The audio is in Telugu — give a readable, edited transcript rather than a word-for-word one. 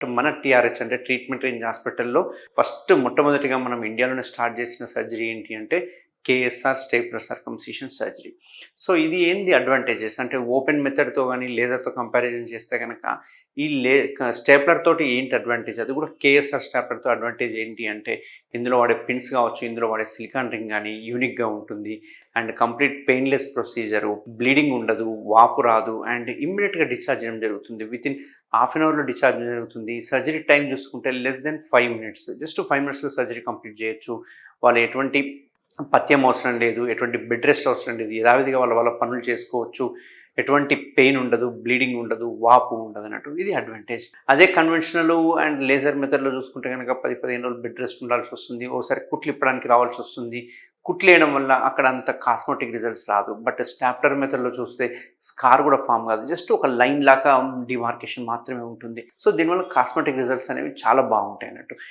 మన టీఆర్‌హెచ్ అంటే ట్రీట్మెంట్ రేంజ్ హాస్పిటల్‌లో మొట్టమొదటిగా మనం ఇండియాలోనే స్టార్ట్ చేసిన సర్జరీ ఏంటి అంటే KSR stapler circumcision surgery. So, ఇది ఏంది అడ్వాంటేజెస్ అంటే ఓపెన్ మెథడ్‌తో గాని, లేజర్‌తో కంపారిజన్ చేస్తే గనక ఈ లే క స్టేప్లర్ తోటి ఏంటి అడ్వాంటేజ్? అది కూడా కేఎస్ఆర్ స్టేప్లర్‌తో అడ్వాంటేజ్ ఏంటి అంటే ఇందులో వాడే పిన్స్ కావచ్చు, ఇందులో వాడే సిలికాన్ రింగ్ గాని యూనిక్‌గా ఉంటుంది. And complete painless procedure, bleeding ఉండదు, వాపు రాదు అండ్ ఇమ్మీడియేట్‌గా డిశ్చార్జ్ చేయడం జరుగుతుంది. వితిన్ హాఫ్ అన్ అవర్‌లో డిశ్చార్జ్ జరుగుతుంది. సర్జరీ టైమ్ చూసుకుంటే లెస్ దెన్ 5 మినిట్స్. జస్ట్ 5 మినిట్స్‌లో సర్జరీ కంప్లీట్ చేయొచ్చు. వాళ్ళు ఎటువంటి పథ్యం అవసరం లేదు. ఎటువంటి బెడ్ రెస్ట్ అవసరం లేదు. యథావిధిగా వాళ్ళ వాళ్ళ పనులు చేసుకోవచ్చు. ఎటువంటి పెయిన్ ఉండదు, బ్లీడింగ్ ఉండదు, వాపు ఉండదన్నట్టు. ఇది అడ్వాంటేజ్. అదే కన్వెన్షనల్ అండ్ లేజర్ మెథడ్‌లో చూసుకుంటే గనక 10, 15 రోజులు బెడ్ రెస్ట్ ఉండాల్సొస్తుంది. ఓసారి కుట్లిప్పడానికి రావాల్సొస్తుంది. కుట్లేయడం వల్ల అక్కడ అంత కాస్మెటిక్ రిజల్ట్స్ రాదు. బట్ స్టాప్లర్ మెథడ్‌లో చూస్తే స్కార్ కూడా ఫార్మ్ కాదు. జస్ట్ ఒక లైన్ లాగా డిమార్కేషన్ మాత్రమే ఉంటుంది. సో, దీనివల్ల కాస్మెటిక్ రిజల్ట్స్ అనేవి చాలా బాగుంటాయన్నట్టు.